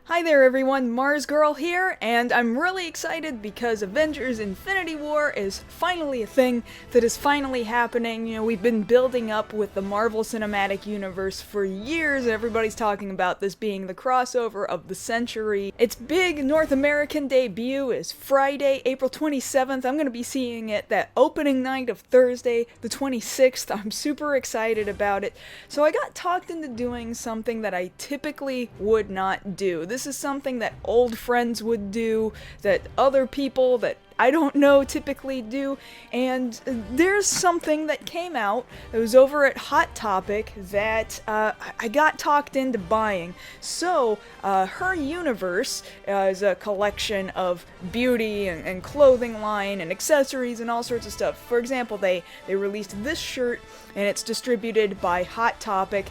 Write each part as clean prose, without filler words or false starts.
Hi there everyone, MarzGurl here, and I'm really excited because Avengers Infinity War is finally a thing that is finally happening. You know, we've been building up with the Marvel Cinematic Universe for years, and everybody's talking about this being the crossover of the century. Its big North American debut is Friday, April 27th. I'm going to be seeing it that opening night of Thursday, the 26th. I'm super excited about it. So I got talked into doing something that I typically would not do. This is something that old friends would do, that other people that I don't know typically do, and there's something that came out, it was over at Hot Topic, that I got talked into buying. So, Her Universe is a collection of beauty and clothing line and accessories and all sorts of stuff. For example, they released this shirt, and it's distributed by Hot Topic.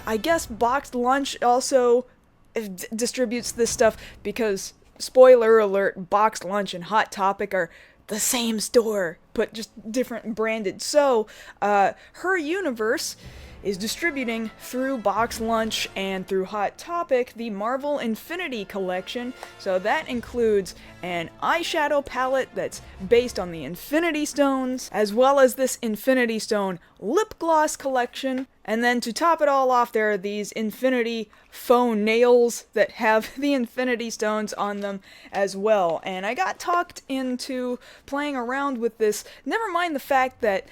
I guess Boxed Lunch also distributes this stuff because, spoiler alert, Boxed Lunch and Hot Topic are the same store, but just different branded. So, Her Universe is distributing through Boxed Lunch and through Hot Topic the Marvel Infinity Collection. So that includes an eyeshadow palette that's based on the Infinity Stones, as well as this Infinity Stone lip gloss collection. And then to top it all off, there are these Infinity faux nails that have the Infinity Stones on them as well. And I got talked into playing around with this, never mind the fact that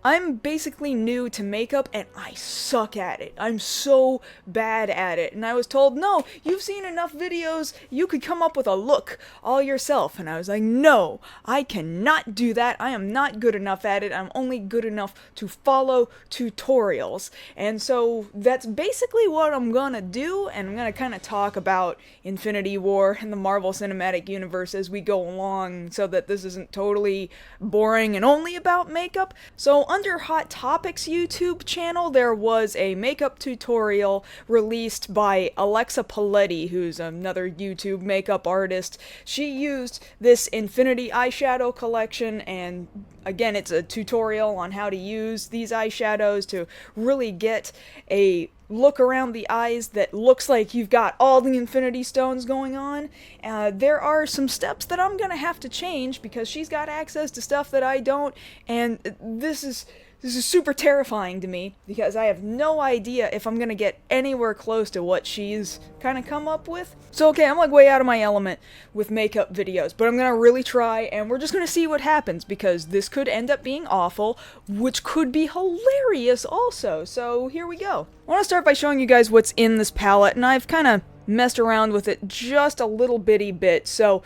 I'm basically new to makeup and I suck at it. I'm so bad at it. And I was told, no, you've seen enough videos, you could come up with a look all yourself. And I was like, no, I cannot do that. I am not good enough at it. I'm only good enough to follow tutorials. And so that's basically what I'm gonna do. And I'm gonna kind of talk about Infinity War and the Marvel Cinematic Universe as we go along so that this isn't totally boring and only about makeup. So under Hot Topics YouTube channel, there was a makeup tutorial released by Alexa Poletti, who's another YouTube makeup artist. She used this Infinity eyeshadow collection, and again, it's a tutorial on how to use these eyeshadows to really get a look around the eyes that looks like you've got all the Infinity Stones going on. There are some steps that I'm gonna have to change because she's got access to stuff that I don't, and this is super terrifying to me because I have no idea if I'm gonna get anywhere close to what she's kind of come up with. So okay, I'm like way out of my element with makeup videos, but I'm gonna really try, and we're just gonna see what happens because this could end up being awful, which could be hilarious also. So here we go. I want to start by showing you guys what's in this palette, and I've kind of messed around with it just a little bitty bit. So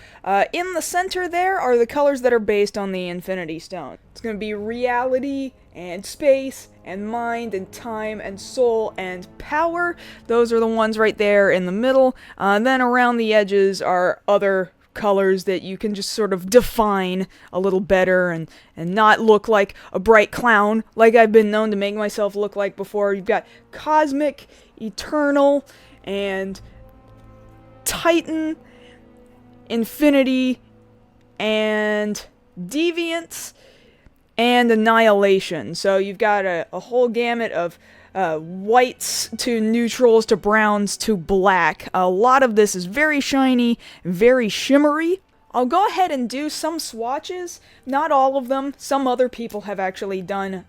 in the center there are the colors that are based on the Infinity Stone. It's going to be reality and space and mind and time and soul and power. Those are the ones right there in the middle. Then around the edges are other colors that you can just sort of define a little better and not look like a bright clown like I've been known to make myself look like before. You've got cosmic, eternal, and Titan, Infinity, and Deviance, and Annihilation. So you've got a whole gamut of whites to neutrals to browns to black. A lot of this is very shiny, very shimmery. I'll go ahead and do some swatches, not all of them. Some other people have actually done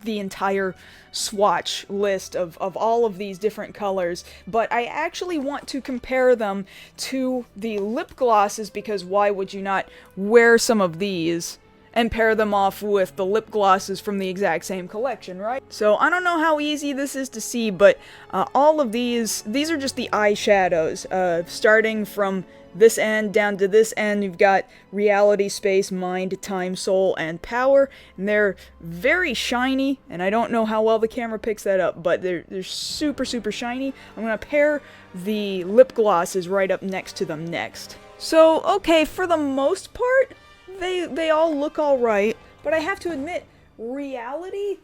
the entire swatch list of all of these different colors, but I actually want to compare them to the lip glosses because why would you not wear some of these and pair them off with the lip glosses from the exact same collection, right? So I don't know how easy this is to see, but all of these are just the eyeshadows, starting from this end down to this end. You've got reality, space, mind, time, soul, and power, and they're very shiny, and I don't know how well the camera picks that up, but they're super shiny. I'm gonna pair the lip glosses right up next to them next. So okay, for the most part they all look alright, but I have to admit, reality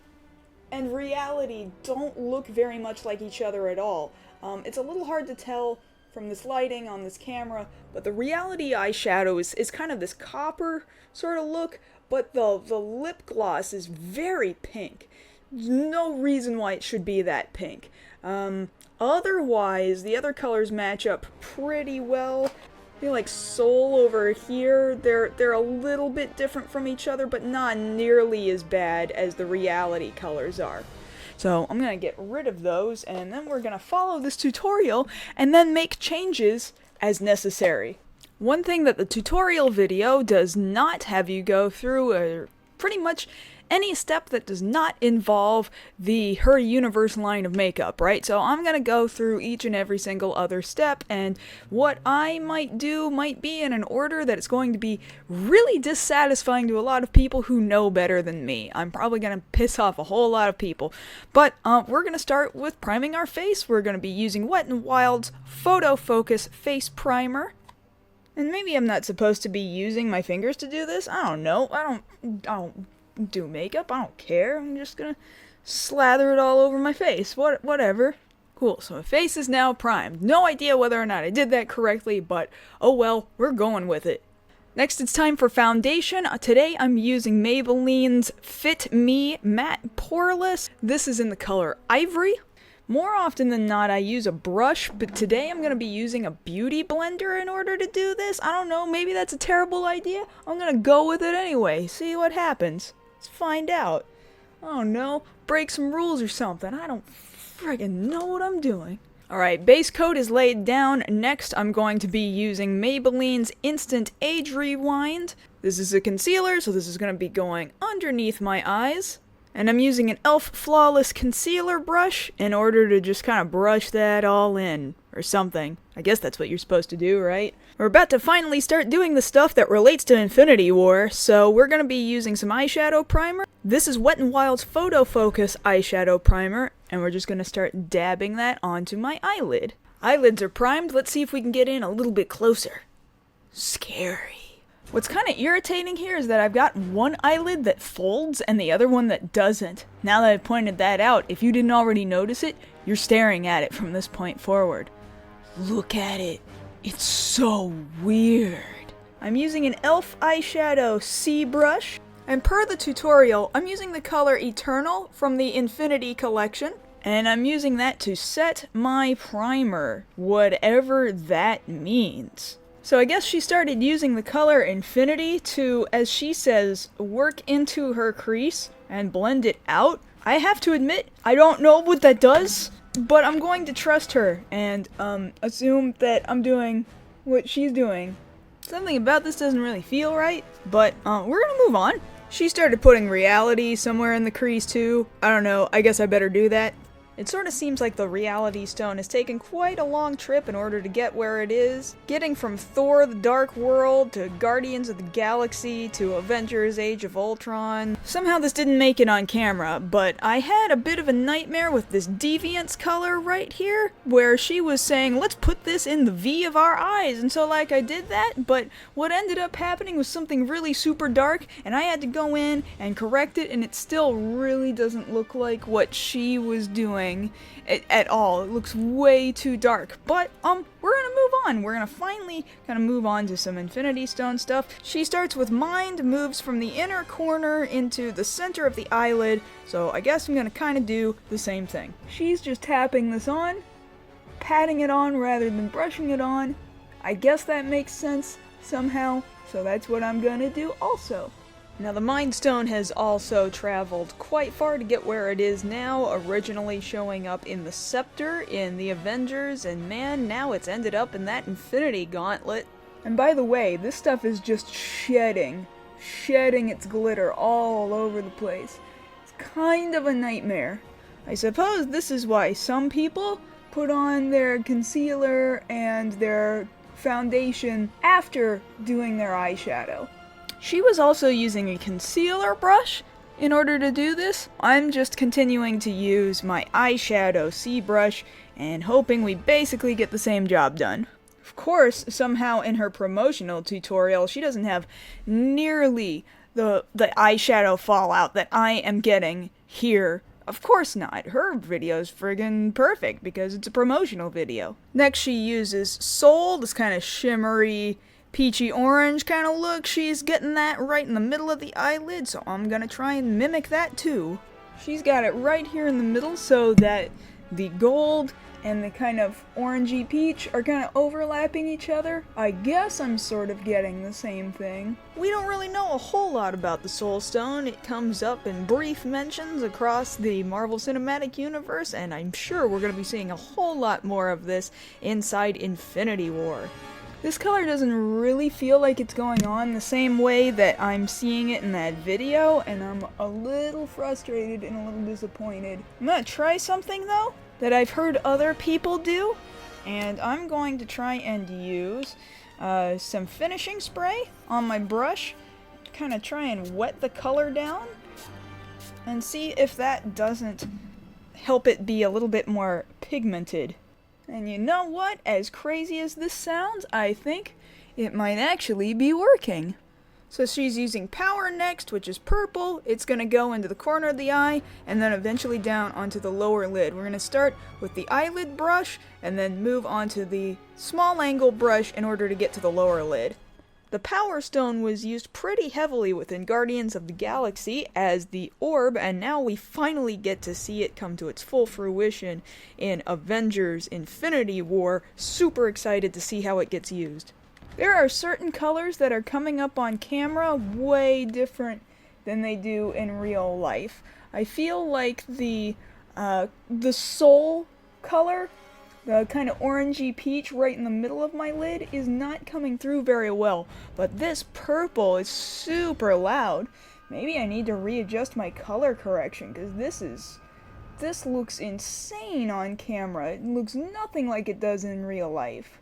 and reality don't look very much like each other at all. It's a little hard to tell from this lighting on this camera, but the reality eyeshadow is kind of this copper sort of look, but the lip gloss is very pink. No reason why it should be that pink. otherwise, the other colors match up pretty well. I feel like Soul over here, they're a little bit different from each other, but not nearly as bad as the reality colors are. So I'm gonna get rid of those, and then we're gonna follow this tutorial and then make changes as necessary. One thing that the tutorial video does not have you go through are pretty much any step that does not involve her universe line of makeup, right? So I'm gonna go through each and every single other step, and what I might do might be in an order that is going to be really dissatisfying to a lot of people who know better than me. I'm probably gonna piss off a whole lot of people, but we're gonna start with priming our face. We're gonna be using Wet n Wild's Photofocus Face Primer. And maybe I'm not supposed to be using my fingers to do this. I don't know. I don't do makeup. I don't care. I'm just gonna slather it all over my face. Whatever. Cool. So my face is now primed. No idea whether or not I did that correctly, but oh well, we're going with it. Next, it's time for foundation. Today I'm using Maybelline's Fit Me Matte+Poreless. This is in the color Ivory. More often than not, I use a brush, but today I'm going to be using a beauty blender in order to do this. I don't know, maybe that's a terrible idea. I'm going to go with it anyway, see what happens. Let's find out. I don't know, break some rules or something. I don't friggin' know what I'm doing. Alright, base coat is laid down. Next, I'm going to be using Maybelline's Instant Age Rewind. This is a concealer, so this is going to be going underneath my eyes. And I'm using an e.l.f. Flawless Concealer brush in order to just kind of brush that all in, or something. I guess that's what you're supposed to do, right? We're about to finally start doing the stuff that relates to Infinity War, so we're going to be using some eyeshadow primer. This is Wet n Wild's Photofocus eyeshadow primer, and we're just going to start dabbing that onto my eyelid. Eyelids are primed, let's see if we can get in a little bit closer. Scary. What's kind of irritating here is that I've got one eyelid that folds and the other one that doesn't. Now that I've pointed that out, if you didn't already notice it, you're staring at it from this point forward. Look at it. It's so weird. I'm using an e.l.f. eyeshadow C brush, and per the tutorial, I'm using the color Eternal from the Infinity collection, and I'm using that to set my primer, whatever that means. So I guess she started using the color Infinity to, as she says, work into her crease and blend it out. I have to admit, I don't know what that does, but I'm going to trust her and assume that I'm doing what she's doing. Something about this doesn't really feel right, but we're gonna move on. She started putting reality somewhere in the crease too. I don't know, I guess I better do that. It sort of seems like the Reality Stone has taken quite a long trip in order to get where it is. Getting from Thor the Dark World to Guardians of the Galaxy to Avengers Age of Ultron. Somehow this didn't make it on camera, but I had a bit of a nightmare with this Deviance color right here, where she was saying, let's put this in the V of our eyes, and so like I did that, but what ended up happening was something really super dark, and I had to go in and correct it, and it still really doesn't look like what she was doing at all. It looks way too dark, but we're gonna move on. We're gonna finally kind of move on to some Infinity Stone stuff. She starts with Mind, moves from the inner corner into the center of the eyelid, so I guess I'm gonna kind of do the same thing. She's just tapping this on, patting it on rather than brushing it on. I guess that makes sense somehow, so that's what I'm gonna do also. Now the Mind Stone has also traveled quite far to get where it is now, originally showing up in the Scepter in the Avengers, and man, now it's ended up in that Infinity Gauntlet. And by the way, this stuff is just shedding its glitter all over the place. It's kind of a nightmare. I suppose this is why some people put on their concealer and their foundation after doing their eyeshadow. She was also using a concealer brush in order to do this. I'm just continuing to use my eyeshadow C brush and hoping we basically get the same job done. Of course, somehow in her promotional tutorial, she doesn't have nearly the eyeshadow fallout that I am getting here. Of course not. Her video's friggin' perfect because it's a promotional video. Next, she uses Soul, this kind of shimmery, peachy orange kind of look. She's getting that right in the middle of the eyelid, so I'm gonna try and mimic that too. She's got it right here in the middle so that the gold and the kind of orangey peach are kind of overlapping each other. I guess I'm sort of getting the same thing. We don't really know a whole lot about the Soul Stone. It comes up in brief mentions across the Marvel Cinematic Universe, and I'm sure we're going to be seeing a whole lot more of this inside Infinity War. This color doesn't really feel like it's going on the same way that I'm seeing it in that video, and I'm a little frustrated and a little disappointed. I'm gonna try something though that I've heard other people do, and I'm going to try and use some finishing spray on my brush, kind of try and wet the color down, and see if that doesn't help it be a little bit more pigmented. And you know what? As crazy as this sounds, I think it might actually be working. So she's using Power next, which is purple. It's going to go into the corner of the eye, and then eventually down onto the lower lid. We're going to start with the eyelid brush, and then move on to the small angle brush in order to get to the lower lid. The Power Stone was used pretty heavily within Guardians of the Galaxy as the orb, and now we finally get to see it come to its full fruition in Avengers Infinity War. Super excited to see how it gets used. There are certain colors that are coming up on camera way different than they do in real life. I feel like the soul color, the kind of orangey peach right in the middle of my lid, is not coming through very well. But this purple is super loud. Maybe I need to readjust my color correction, because this looks insane on camera. It looks nothing like it does in real life.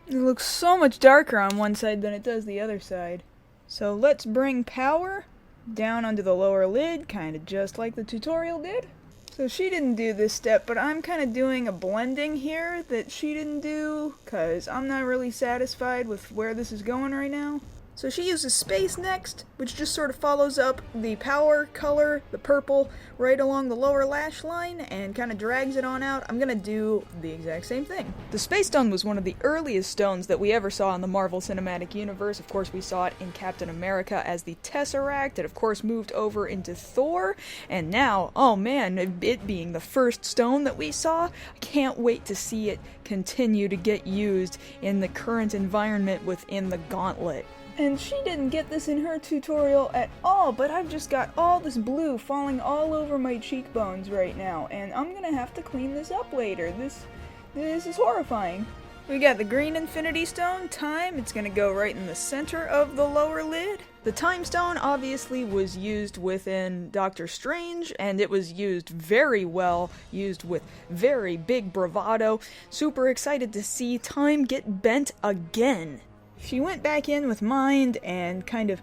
It looks so much darker on one side than it does the other side. So let's bring Power down onto the lower lid, kind of just like the tutorial did. So she didn't do this step, but I'm kind of doing a blending here that she didn't do, because I'm not really satisfied with where this is going right now. So she uses Space next, which just sort of follows up the Power color, the purple, right along the lower lash line, and kind of drags it on out. I'm going to do the exact same thing. The Space Stone was one of the earliest stones that we ever saw in the Marvel Cinematic Universe. Of course, we saw it in Captain America as the Tesseract. It, of course, moved over into Thor, and now, oh man, it being the first stone that we saw, I can't wait to see it continue to get used in the current environment within the Gauntlet. And she didn't get this in her tutorial at all, but I've just got all this blue falling all over my cheekbones right now, and I'm gonna have to clean this up later. This is horrifying. We got the green Infinity Stone, Time. It's gonna go right in the center of the lower lid. The Time Stone obviously was used within Doctor Strange, and it was used very well, used with very big bravado. Super excited to see Time get bent again. She went back in with Mind and kind of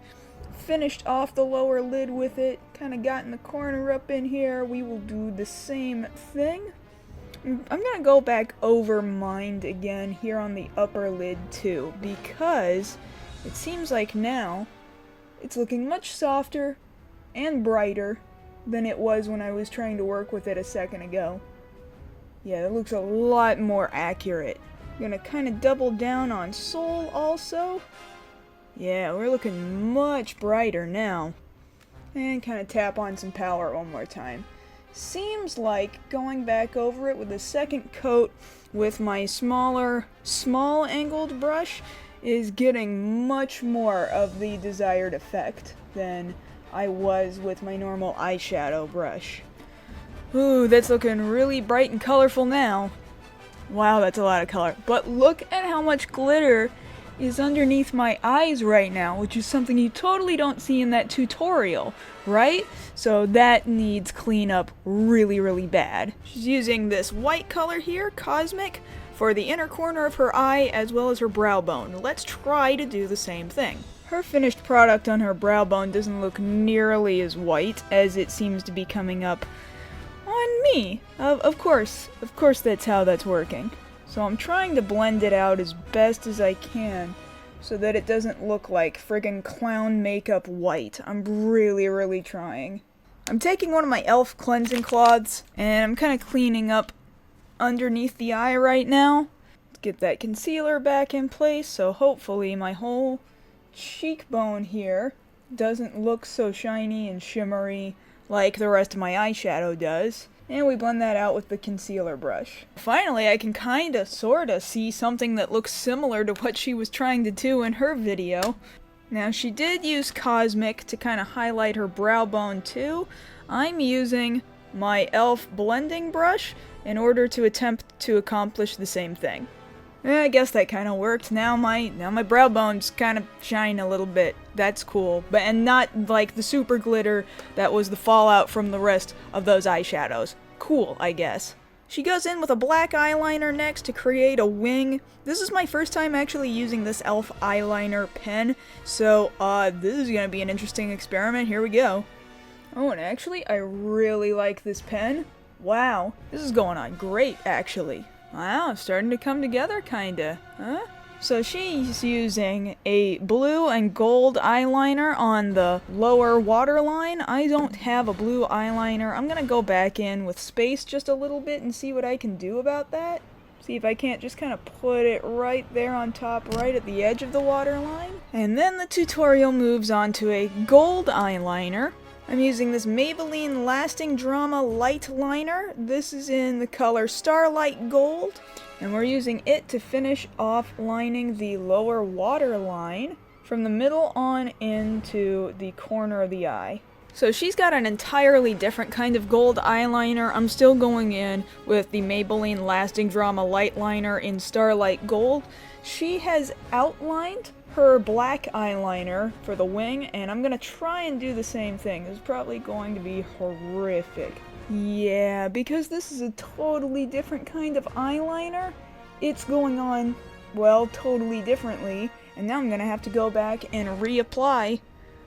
finished off the lower lid with it, kind of got in the corner up in here. We will do the same thing. I'm gonna go back over Mind again here on the upper lid too, because it seems like now it's looking much softer and brighter than it was when I was trying to work with it a second ago. Yeah, it looks a lot more accurate. I'm gonna kind of double down on Soul also. Yeah, we're looking much brighter now. And kind of tap on some Power one more time. Seems like going back over it with a second coat with my small angled brush is getting much more of the desired effect than I was with my normal eyeshadow brush. Ooh, that's looking really bright and colorful now. Wow, that's a lot of color. But look at how much glitter is underneath my eyes right now, which is something you totally don't see in that tutorial, right? So that needs cleanup really, really bad. She's using this white color here, Cosmic, for the inner corner of her eye as well as her brow bone. Let's try to do the same thing. Her finished product on her brow bone doesn't look nearly as white as it seems to be coming up on me. Of course that's how that's working. So I'm trying to blend it out as best as I can so that it doesn't look like friggin' clown makeup white. I'm really, really trying. I'm taking one of my e.l.f. cleansing cloths and I'm kind of cleaning up underneath the eye right now. Get that concealer back in place so hopefully my whole cheekbone here doesn't look so shiny and shimmery like the rest of my eyeshadow does. And we blend that out with the concealer brush. Finally, I can kinda sorta see something that looks similar to what she was trying to do in her video. Now, she did use Cosmic to kind of highlight her brow bone too. I'm using my e.l.f. blending brush in order to attempt to accomplish the same thing. I guess that kind of worked. Now my brow bones kind of shine a little bit. That's cool. And not like the super glitter that was the fallout from the rest of those eyeshadows. Cool, I guess. She goes in with a black eyeliner next to create a wing. This is my first time actually using this e.l.f. eyeliner pen, so this is gonna be an interesting experiment. Here we go. Oh, and actually, I really like this pen. Wow, this is going on great, actually. Wow, it's starting to come together, kinda. Huh? So she's using a blue and gold eyeliner on the lower waterline. I don't have a blue eyeliner. I'm gonna go back in with space just a little bit and see what I can do about that. See if I can't just kind of put it right there on top, right at the edge of the waterline. And then the tutorial moves on to a gold eyeliner. I'm using this Maybelline Lasting Drama Light Liner. This is in the color Starlight Gold. And we're using it to finish off lining the lower waterline from the middle on into the corner of the eye. So she's got an entirely different kind of gold eyeliner. I'm still going in with the Maybelline Lasting Drama Light Liner in Starlight Gold. She has outlined her black eyeliner for the wing, and I'm gonna try and do the same thing. This is probably going to be horrific. Yeah, because this is a totally different kind of eyeliner, it's going on, well, totally differently, and now I'm gonna have to go back and reapply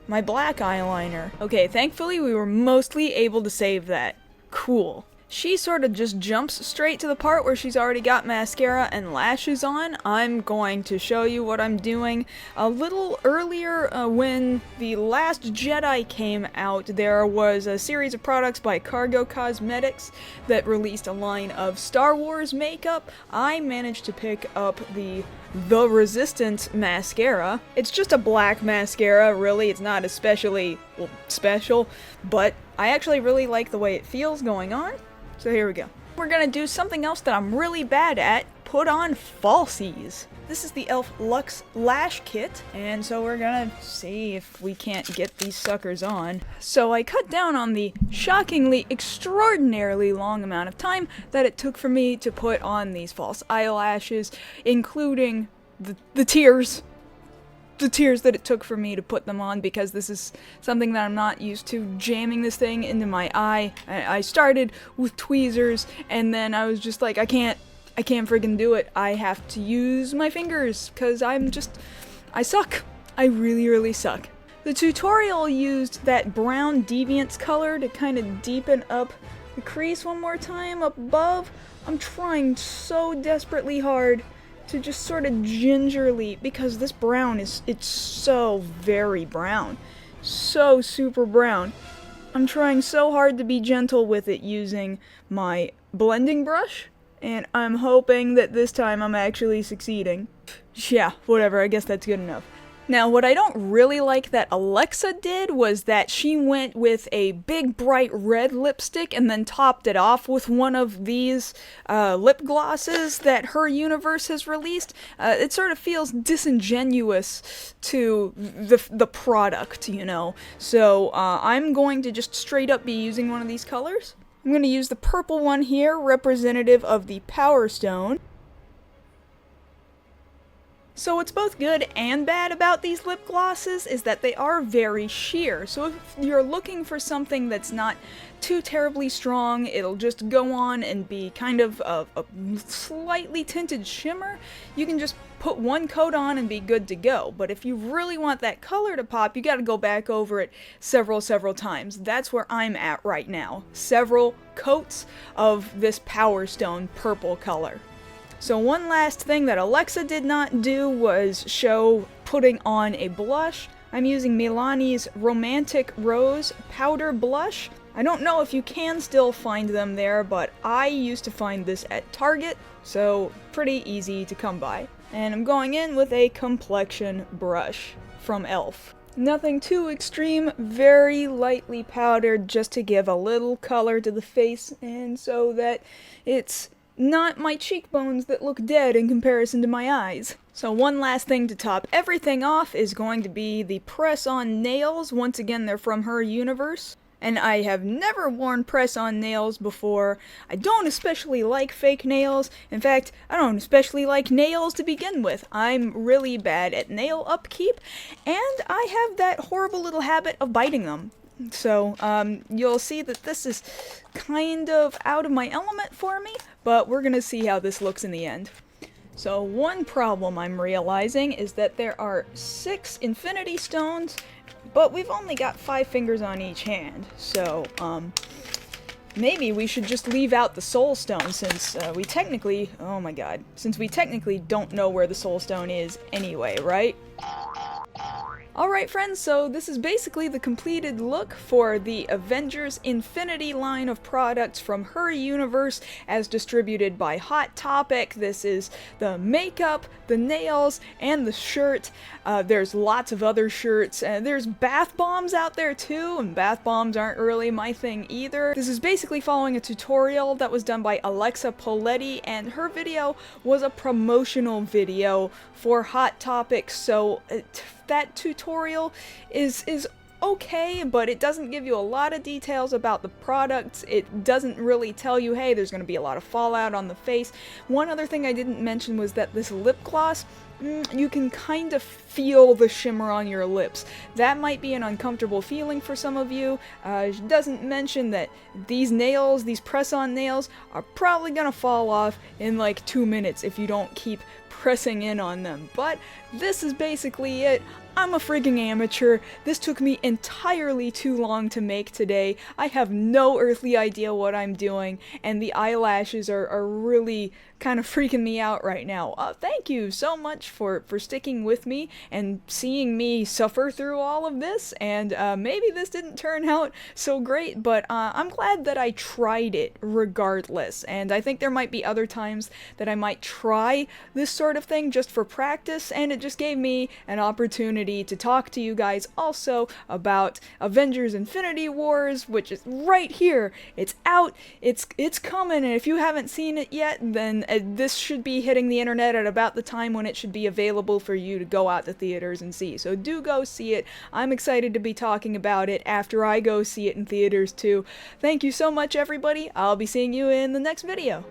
my black eyeliner. Okay, thankfully we were mostly able to save that. Cool. She sort of just jumps straight to the part where she's already got mascara and lashes on. I'm going to show you what I'm doing. A little earlier, when The Last Jedi came out, there was a series of products by Cargo Cosmetics that released a line of Star Wars makeup. I managed to pick up the Resistance mascara. It's just a black mascara, really. It's not especially, well, special, but I actually really like the way it feels going on. So here we go. We're gonna do something else that I'm really bad at, put on falsies. This is the e.l.f. Luxe Lash Kit, and so we're gonna see if we can't get these suckers on. So I cut down on the shockingly, extraordinarily long amount of time that it took for me to put on these false eyelashes, including the tears. The tears that it took for me to put them on, because this is something that I'm not used to, jamming this thing into my eye. I started with tweezers, and then I was just like, I can't friggin' do it. I have to use my fingers, because I suck. I really, really suck. The tutorial used that brown Deviance color to kind of deepen up the crease one more time up above. I'm trying so desperately hard to just sort of gingerly, because this brown it's so very brown. So super brown. I'm trying so hard to be gentle with it using my blending brush, and I'm hoping that this time I'm actually succeeding. Yeah, whatever, I guess that's good enough. Now, what I don't really like that Alexa did was that she went with a big bright red lipstick and then topped it off with one of these lip glosses that her universe has released. It sort of feels disingenuous to the product, you know. So I'm going to just straight up be using one of these colors. I'm going to use the purple one here, representative of the Power Stone. So what's both good and bad about these lip glosses is that they are very sheer. So if you're looking for something that's not too terribly strong, it'll just go on and be kind of a slightly tinted shimmer, you can just put one coat on and be good to go. But if you really want that color to pop, you gotta go back over it several times. That's where I'm at right now. Several coats of this Power Stone purple color. So one last thing that Alexa did not do was show putting on a blush. I'm using Milani's Romantic Rose Powder Blush. I don't know if you can still find them there, but I used to find this at Target, so pretty easy to come by. And I'm going in with a complexion brush from e.l.f. Nothing too extreme, very lightly powdered just to give a little color to the face and so that it's not my cheekbones that look dead in comparison to my eyes. So one last thing to top everything off is going to be the press-on nails. Once again, they're from her universe. And I have never worn press-on nails before. I don't especially like fake nails. In fact, I don't especially like nails to begin with. I'm really bad at nail upkeep, and I have that horrible little habit of biting them. So, you'll see that this is kind of out of my element for me, but we're gonna see how this looks in the end. So one problem I'm realizing is that there are 6 infinity stones, but we've only got 5 fingers on each hand, so, maybe we should just leave out the soul stone since, we technically, oh my god, since we technically don't know where the soul stone is anyway, right? Alright friends, so this is basically the completed look for the Avengers Infinity line of products from her universe as distributed by Hot Topic. This is the makeup, the nails, and the shirt. There's lots of other shirts, and there's bath bombs out there too, and bath bombs aren't really my thing either. This is basically following a tutorial that was done by Alexa Poletti, and her video was a promotional video for Hot Topic, so that tutorial is okay, but it doesn't give you a lot of details about the products. It doesn't really tell you, hey, there's going to be a lot of fallout on the face. One other thing I didn't mention was that this lip gloss, you can kind of feel the shimmer on your lips. That might be an uncomfortable feeling for some of you. It doesn't mention that these nails, these press-on nails, are probably gonna fall off in like 2 minutes if you don't keep pressing in on them. But this is basically it. I'm a frigging amateur. This took me entirely too long to make today. I have no earthly idea what I'm doing, and the eyelashes are really kind of freaking me out right now. Thank you so much for sticking with me and seeing me suffer through all of this, and maybe this didn't turn out so great, but I'm glad that I tried it regardless, and I think there might be other times that I might try this sort of thing just for practice, and it just gave me an opportunity to talk to you guys also about Avengers Infinity Wars, which is right here. It's out, it's coming, and if you haven't seen it yet, then this should be hitting the internet at about the time when it should be available for you to go out to theaters and see. So do go see it. I'm excited to be talking about it after I go see it in theaters too. Thank you so much, everybody. I'll be seeing you in the next video.